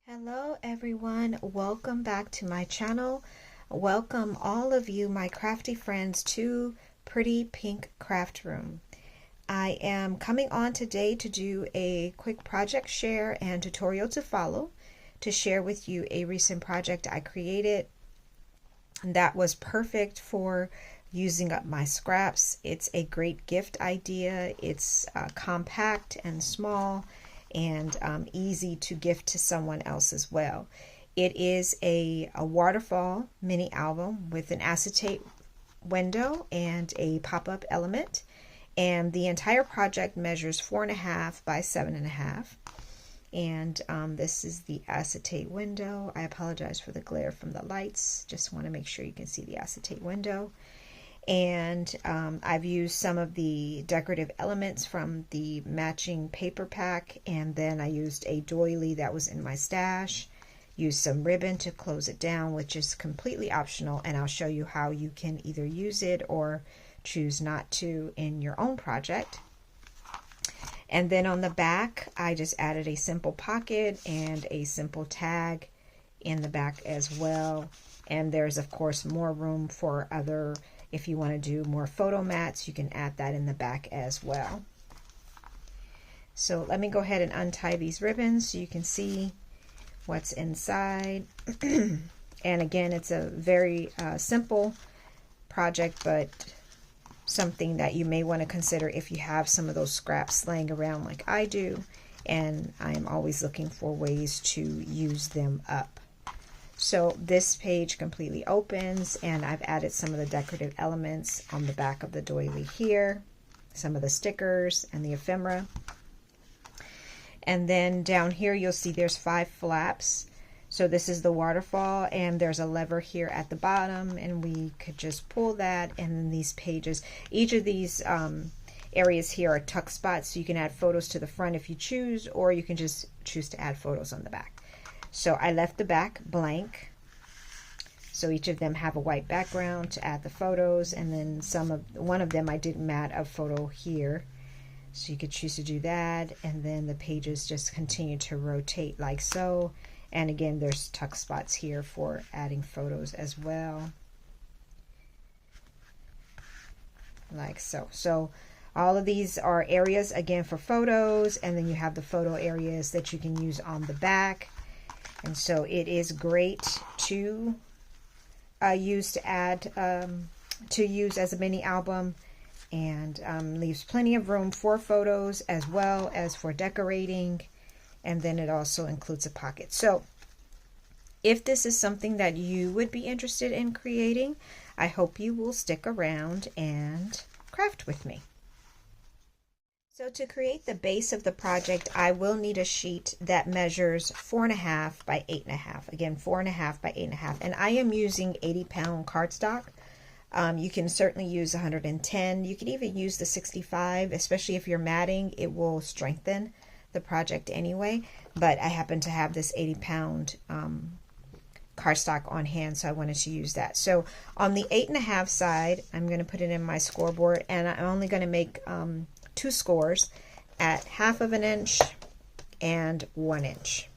Hello everyone, welcome back to my channel. Welcome all of you, my crafty friends, to Pretty Pink Craft Room. I am coming on today to do a quick project share and tutorial to follow to share with you a recent project I created that was perfect for using up my scraps. It's a great gift idea. It's compact and small and easy to gift to someone else as well. It is a waterfall mini album with an acetate window and a pop-up element, and the entire project measures 4.5 by 7.5. And this is the acetate window. I apologize for the glare from the lights. Just want to make sure you can see the acetate window. And I've used some of the decorative elements from the matching paper pack, and then I used a doily that was in my stash, used some ribbon to close it down, which is completely optional, and I'll show you how you can either use it or choose not to in your own project. And then on the back, I just added a simple pocket and a simple tag in the back as well. And there's of course more room for other, if you want to do more photo mats, you can add that in the back as well. So let me go ahead and untie these ribbons so you can see what's inside. And again, it's a very simple project, but something that you may want to consider if you have some of those scraps laying around like I do, and I'm always looking for ways to use them up. So this page completely opens, and I've added some of the decorative elements on the back of the doily here, some of the stickers and the ephemera. And then down here you'll see there's 5 flaps. So this is the waterfall, and there's a lever here at the bottom, and we could just pull that, and then these pages, each of these areas here are tuck spots, so you can add photos to the front if you choose, or you can just choose to add photos on the back. So I left the back blank, so each of them have a white background to add the photos, and then one of them I didn't add a photo here, so you could choose to do that. And then the pages just continue to rotate like so. And again, there's tuck spots here for adding photos as well, like so. So all of these are areas again for photos, and then you have the photo areas that you can use on the back. And so it is great to use to add to use as a mini album, and leaves plenty of room for photos as well as for decorating. And then it also includes a pocket. So if this is something that you would be interested in creating, I hope you will stick around and craft with me. So to create the base of the project, I will need a sheet that measures 4.5 by 8.5. Again, 4.5 by 8.5. And I am using 80-pound cardstock. You can certainly use 110. You can even use the 65, especially if you're matting. It will strengthen the project anyway, but I happen to have this 80-pound cardstock on hand, so I wanted to use that. So on the 8.5 side, I'm going to put it in my scoreboard, and I'm only going to make 2 scores at 1/2 inch and 1 inch.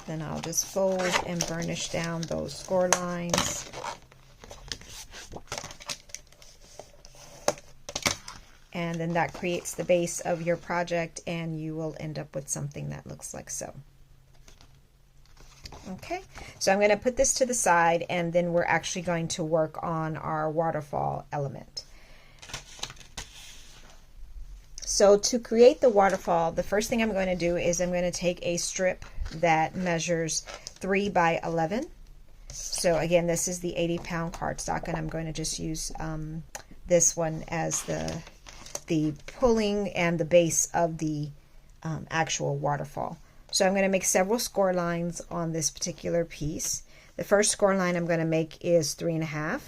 Then I'll just fold and burnish down those score lines. And then that creates the base of your project, and you will end up with something that looks like so. Okay, so I'm going to put this to the side, and then we're actually going to work on our waterfall element. So to create the waterfall, the first thing I'm going to do is I'm going to take a strip that measures 3 by 11. So again, this is the 80-pound cardstock, and I'm going to just use this one as the pulling and the base of the actual waterfall. So I'm going to make several score lines on this particular piece. The first score line I'm going to make is 3.5,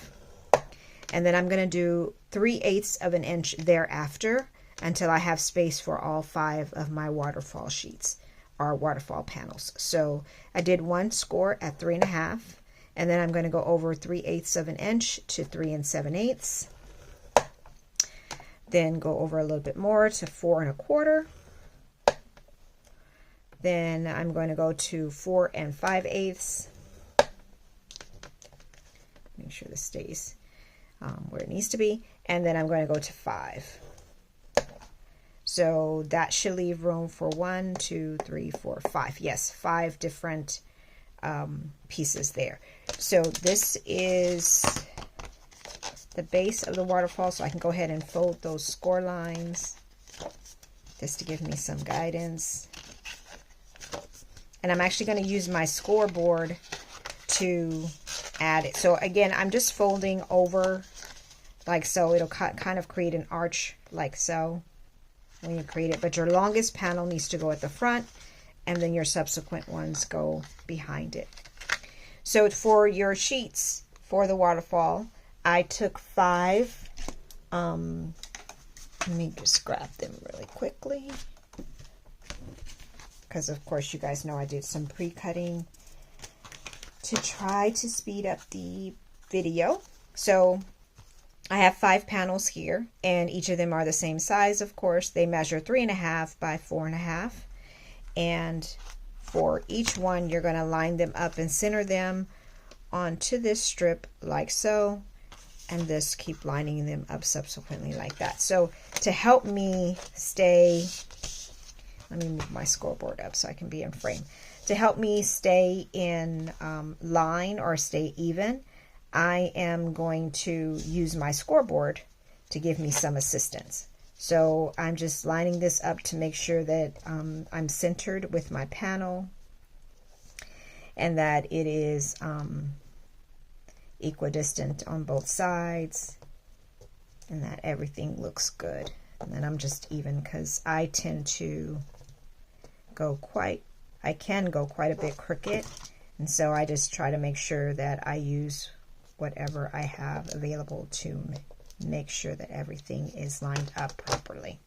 and then I'm going to do 3/8 of an inch thereafter until I have space for all 5 of my waterfall sheets or waterfall panels. So I did one score at 3.5, and then I'm going to go over 3/8 of an inch to 3 7/8. Then go over a little bit more to 4 1/4. Then I'm going to go to 4 5/8. Make sure this stays where it needs to be. And then I'm going to go to 5. So that should leave room for 1, 2, 3, 4, 5. Yes, 5 different pieces there. So this is the base of the waterfall, so I can go ahead and fold those score lines just to give me some guidance. And I'm actually going to use my scoreboard to add it. So again, I'm just folding over like so. It'll kind of create an arch like so when you create it, but your longest panel needs to go at the front, and then your subsequent ones go behind it. So for your sheets for the waterfall, I took 5. Let me just grab them really quickly, because of course you guys know I did some pre-cutting to try to speed up the video. So I have 5 panels here, and each of them are the same size. Of course, they measure 3.5 by 4.5, and for each one you're going to line them up and center them onto this strip like so, and this keep lining them up subsequently like that. So to help me stay, let me move my scoreboard up so I can be in frame. To help me stay in line or stay even, I am going to use my scoreboard to give me some assistance. So I'm just lining this up to make sure that I'm centered with my panel, and that it is equidistant on both sides, and that everything looks good. And then I'm just even, because I tend to go I can go quite a bit crooked, and so I just try to make sure that I use whatever I have available to make sure that everything is lined up properly.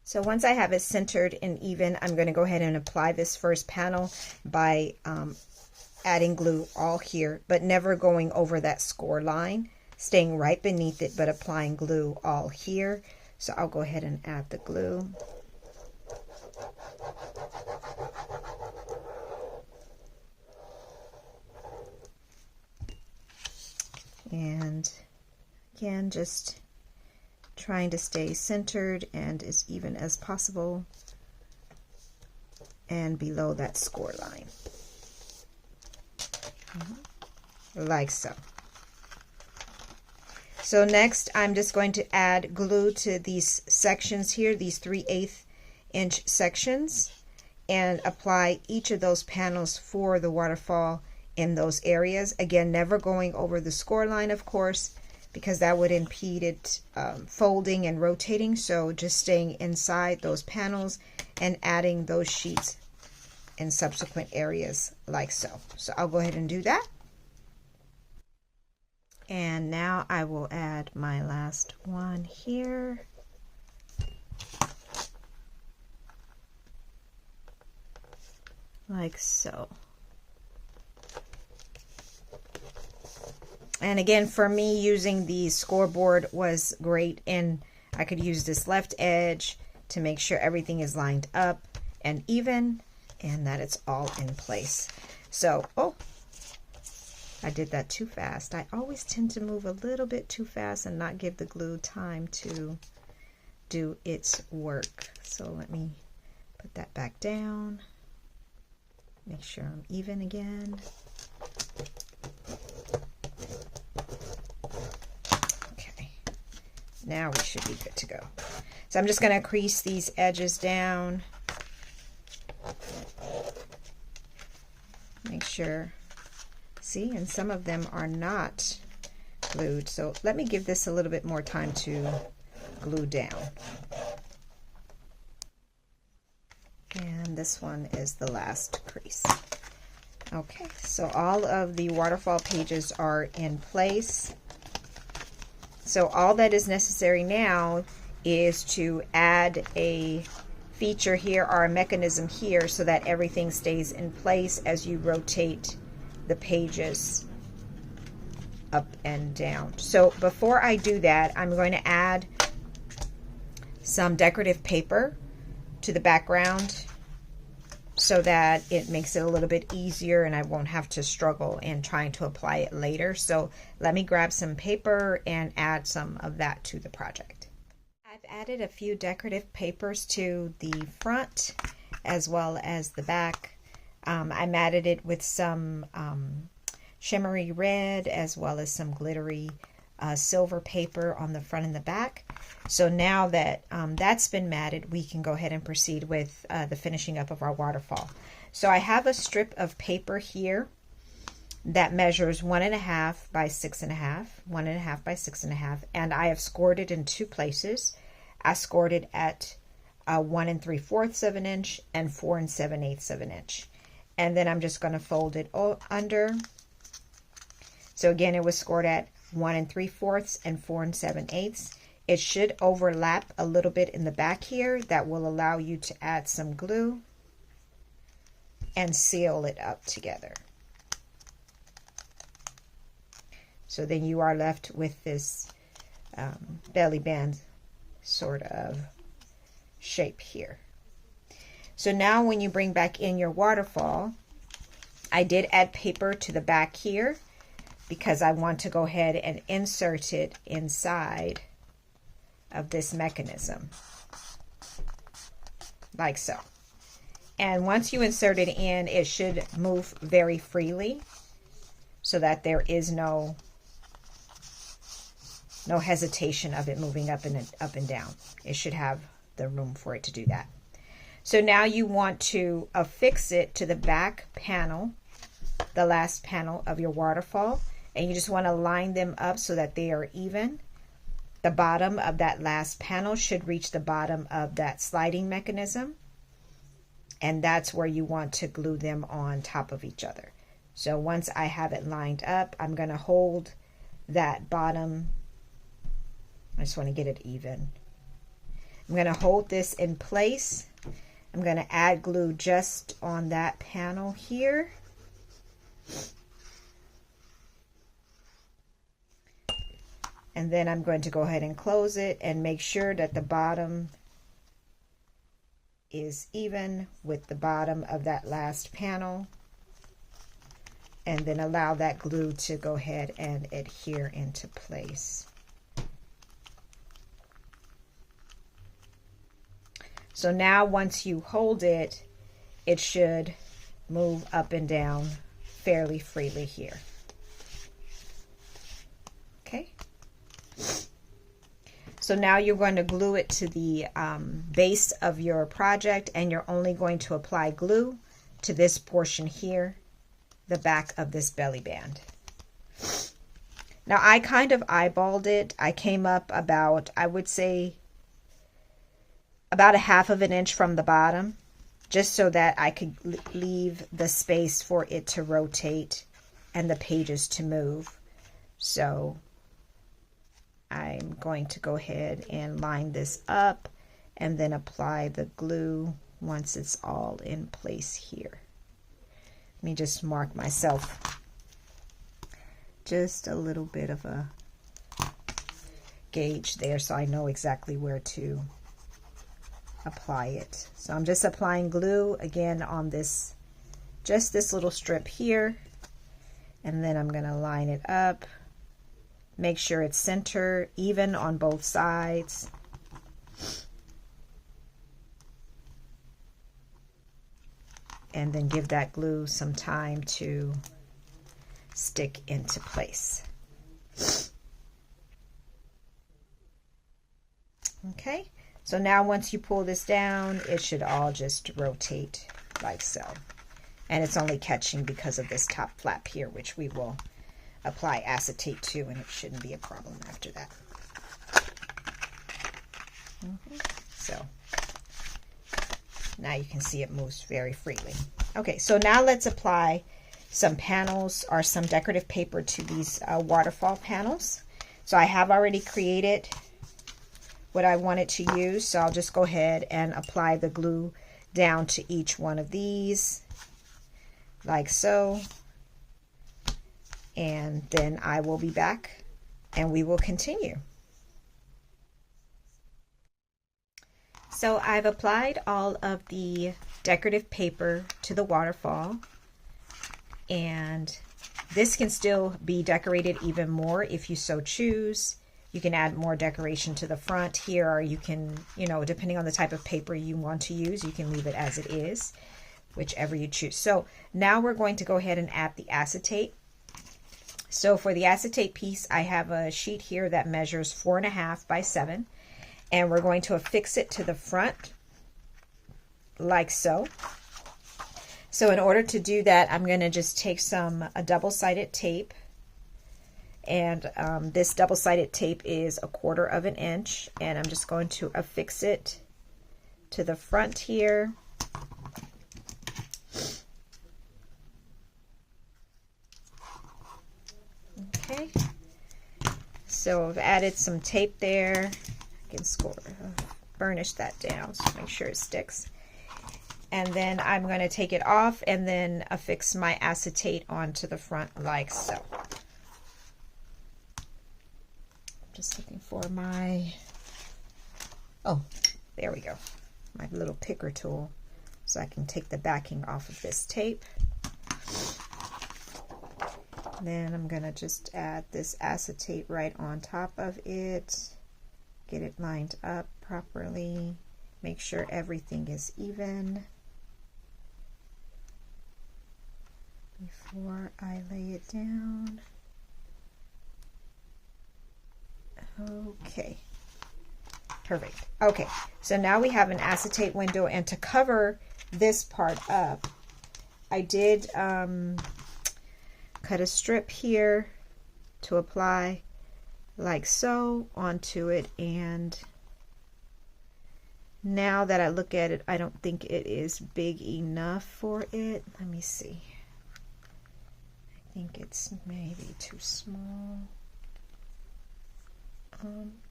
So once I have it centered and even, I'm going to go ahead and apply this first panel by adding glue all here, but never going over that score line, staying right beneath it, but applying glue all here. So I'll go ahead and add the glue. And again, just trying to stay centered and as even as possible and below that score line. Like so. So next, I'm just going to add glue to these sections here, these 3/8 inch sections, and apply each of those panels for the waterfall in those areas. Again, never going over the score line, of course, because that would impede it folding and rotating. So just staying inside those panels and adding those sheets in subsequent areas like so. So I'll go ahead and do that. And now I will add my last one here. Like so. And again, for me, using the scoreboard was great, and I could use this left edge to make sure everything is lined up and even, and that it's all in place. So, oh, I did that too fast. I always tend to move a little bit too fast and not give the glue time to do its work. So let me put that back down. Make sure I'm even again. Okay, now we should be good to go. So I'm just going to crease these edges down. Make sure, see, and some of them are not glued. So let me give this a little bit more time to glue down. And this one is the last crease. Okay, so all of the waterfall pages are in place. So all that is necessary now is to add a feature here or a mechanism here so that everything stays in place as you rotate the pages up and down. So before I do that, I'm going to add some decorative paper to the background so that it makes it a little bit easier and I won't have to struggle in trying to apply it later. So let me grab some paper and add some of that to the project. I've added a few decorative papers to the front as well as the back. I matted it with some shimmery red as well as some glittery silver paper on the front and the back. So now that that's been matted, we can go ahead and proceed with the finishing up of our waterfall. So I have a strip of paper here that measures 1.5 by 6.5, 1.5 by 6.5, and I have scored it in 2 places. I scored it at 1 3/4 of an inch and 4 7/8 of an inch. And then I'm just going to fold it under. So again, it was scored at 1 3/4 and 4 7/8. It should overlap a little bit in the back here. That will allow you to add some glue and seal it up together. So then you are left with this belly band sort of shape here. So now when you bring back in your waterfall, I did add paper to the back here because I want to go ahead and insert it inside of this mechanism, like so. And once you insert it in, it should move very freely so that there is no hesitation of it moving up and down. It should have the room for it to do that. So now you want to affix it to the back panel, the last panel of your waterfall, and you just want to line them up so that they are even. The bottom of that last panel should reach the bottom of that sliding mechanism, and that's where you want to glue them on top of each other. So once I have it lined up, I'm going to hold that bottom. I just want to get it even. I'm going to hold this in place. I'm going to add glue just on that panel here. And then I'm going to go ahead and close it and make sure that the bottom is even with the bottom of that last panel. And then allow that glue to go ahead and adhere into place. So now once you hold it, it should move up and down fairly freely here. Okay. So now you're going to glue it to the base of your project, and you're only going to apply glue to this portion here, the back of this belly band. Now I kind of eyeballed it. I came up about, I would say, about 1/2 of an inch from the bottom, just so that I could leave the space for it to rotate and the pages to move. So I'm going to go ahead and line this up and then apply the glue once it's all in place here. Let me just mark myself just a little bit of a gauge there so I know exactly where to apply it. So I'm just applying glue again on this, just this little strip here, and then I'm going to line it up. Make sure it's center, even on both sides. And then give that glue some time to stick into place. Okay, so now once you pull this down, it should all just rotate like so. And it's only catching because of this top flap here, which we will apply acetate to, and it shouldn't be a problem after that. So now you can see it moves very freely. Okay, so now let's apply some panels or some decorative paper to these waterfall panels. So I have already created what I wanted to use, so I'll just go ahead and apply the glue down to each one of these like so. And then I will be back and we will continue. So I've applied all of the decorative paper to the waterfall. And this can still be decorated even more if you so choose. You can add more decoration to the front here, or you can, you know, depending on the type of paper you want to use, you can leave it as it is, whichever you choose. So now we're going to go ahead and add the acetate. So for the acetate piece, I have a sheet here that measures 4.5 by 7, and we're going to affix it to the front like so. So in order to do that, I'm going to just take a double-sided tape, and this double-sided tape is 1/4 of an inch, and I'm just going to affix it to the front here. Okay, so I've added some tape there. I can burnish that down so make sure it sticks. And then I'm going to take it off and then affix my acetate onto the front like so. Just looking for my, oh, there we go, my little picker tool, so I can take the backing off of this tape. Then I'm going to just add this acetate right on top of it, get it lined up properly, make sure everything is even before I lay it down. Okay, perfect. Okay, so now we have an acetate window, and to cover this part up, I did cut a strip here to apply like so onto it, and now that I look at it, I don't think it is big enough for it. Let me see. I think it's maybe too small.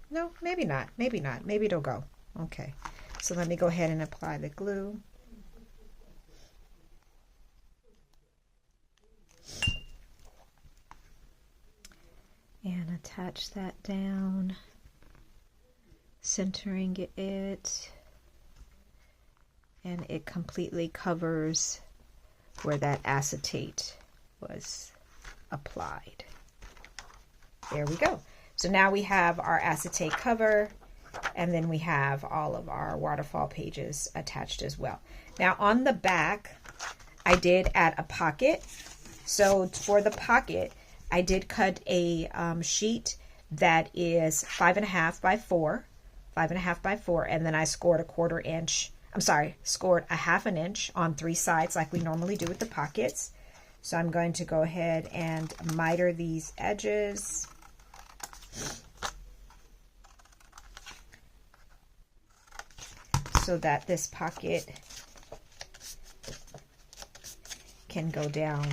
No, maybe not. Maybe not. Maybe it'll go. Okay, so let me go ahead and apply the glue. And attach that down, centering it, and it completely covers where that acetate was applied. There we go. So now we have our acetate cover, and then we have all of our waterfall pages attached as well. Now on the back, I did add a pocket. So for the pocket, I did cut a sheet that is 5.5 by 4, 5.5 by 4, and then I scored scored a 1/2 inch on 3 sides like we normally do with the pockets. So I'm going to go ahead and miter these edges. So that this pocket can go down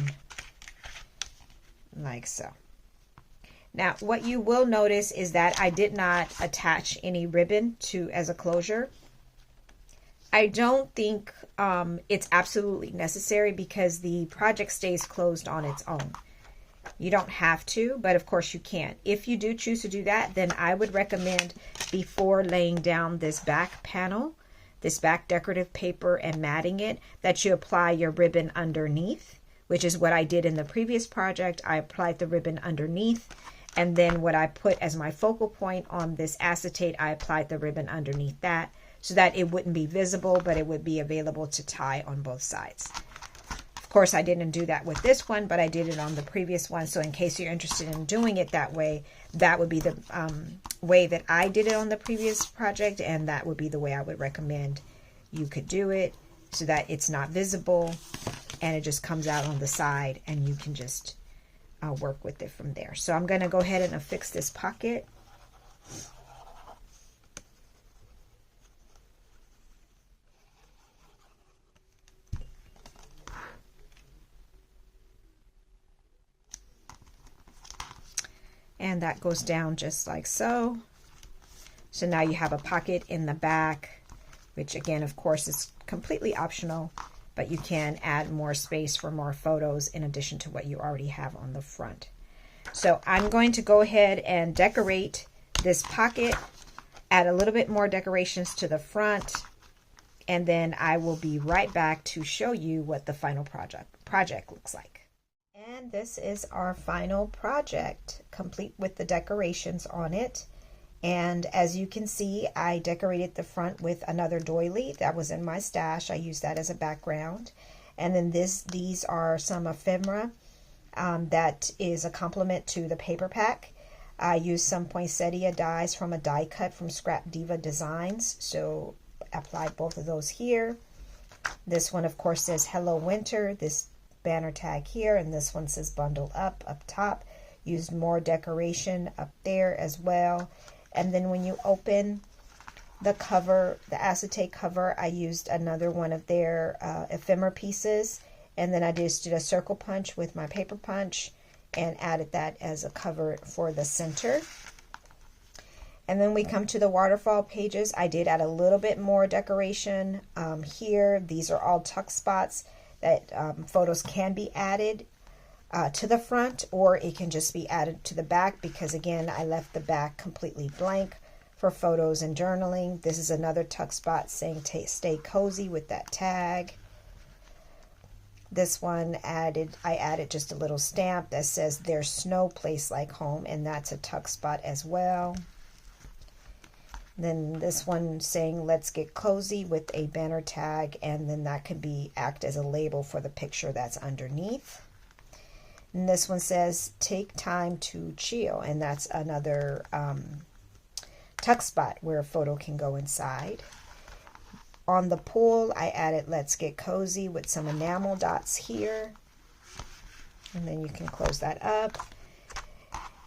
like so. Now what you will notice is that I did not attach any ribbon as a closure. I don't think it's absolutely necessary because the project stays closed on its own. You don't have to, but of course you can. If you do choose to do that, then I would recommend, before laying down this back panel, this back decorative paper, and matting it, that you apply your ribbon underneath, which is what I did in the previous project. I applied the ribbon underneath, and then what I put as my focal point on this acetate, I applied the ribbon underneath that, so that it wouldn't be visible, but it would be available to tie on both sides. Of course, I didn't do that with this one, but I did it on the previous one. So in case you're interested in doing it that way, that would be the way that I did it on the previous project, and that would be the way I would recommend you could do it, so that it's not visible and it just comes out on the side, and you can just work with it from there. So I'm going to go ahead and affix this pocket. And that goes down just like so. So now you have a pocket in the back, which again, of course, is completely optional, but you can add more space for more photos in addition to what you already have on the front. So I'm going to go ahead and decorate this pocket, add a little bit more decorations to the front, and then I will be right back to show you what the final project looks like. And this is our final project, complete with the decorations on it. And as you can see, I decorated the front with another doily that was in my stash. I used that as a background. And then these are some ephemera that is a complement to the paper pack. I used some poinsettia dies from a die cut from Scrap Diva Designs. So I applied both of those here. This one, of course, says Hello Winter, this banner tag here, and this one says Bundle Up top. Used more decoration up there as well. And then when you open the cover, the acetate cover, I used another one of their ephemera pieces, and then I just did a circle punch with my paper punch and added that as a cover for the center. And then we come to the waterfall pages. I did add a little bit more decoration here. These are all tuck spots that photos can be added to the front, or it can just be added to the back, because again, I left the back completely blank for photos and journaling. This is another tuck spot saying stay cozy with that tag. This one I added just a little stamp that says there's snow place like home, and that's a tuck spot as well. Then this one saying let's get cozy with a banner tag, and then that could act as a label for the picture that's underneath. And this one says take time to chill, and that's another tuck spot where a photo can go inside. On the pool, I added let's get cozy with some enamel dots here, and then you can close that up.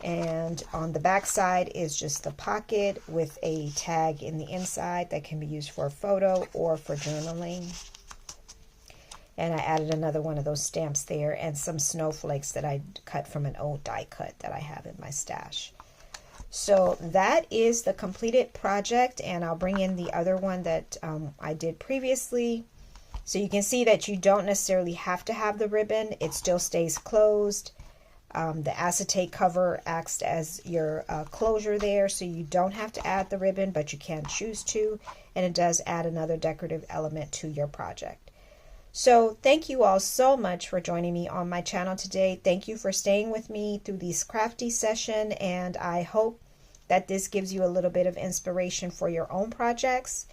And on the back side is just the pocket with a tag in the inside that can be used for a photo or for journaling. And I added another one of those stamps there, and some snowflakes that I cut from an old die cut that I have in my stash. So that is the completed project, and I'll bring in the other one that I did previously. So you can see that you don't necessarily have to have the ribbon. It still stays closed. The acetate cover acts as your closure there, so you don't have to add the ribbon, but you can choose to, and it does add another decorative element to your project. So thank you all so much for joining me on my channel today. Thank you for staying with me through this crafty session, and I hope that this gives you a little bit of inspiration for your own projects.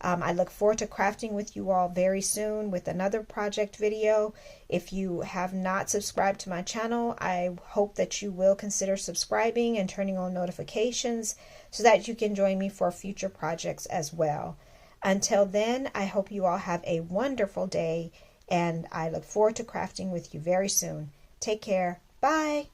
I look forward to crafting with you all very soon with another project video. If you have not subscribed to my channel, I hope that you will consider subscribing and turning on notifications so that you can join me for future projects as well. Until then, I hope you all have a wonderful day, and I look forward to crafting with you very soon. Take care. Bye.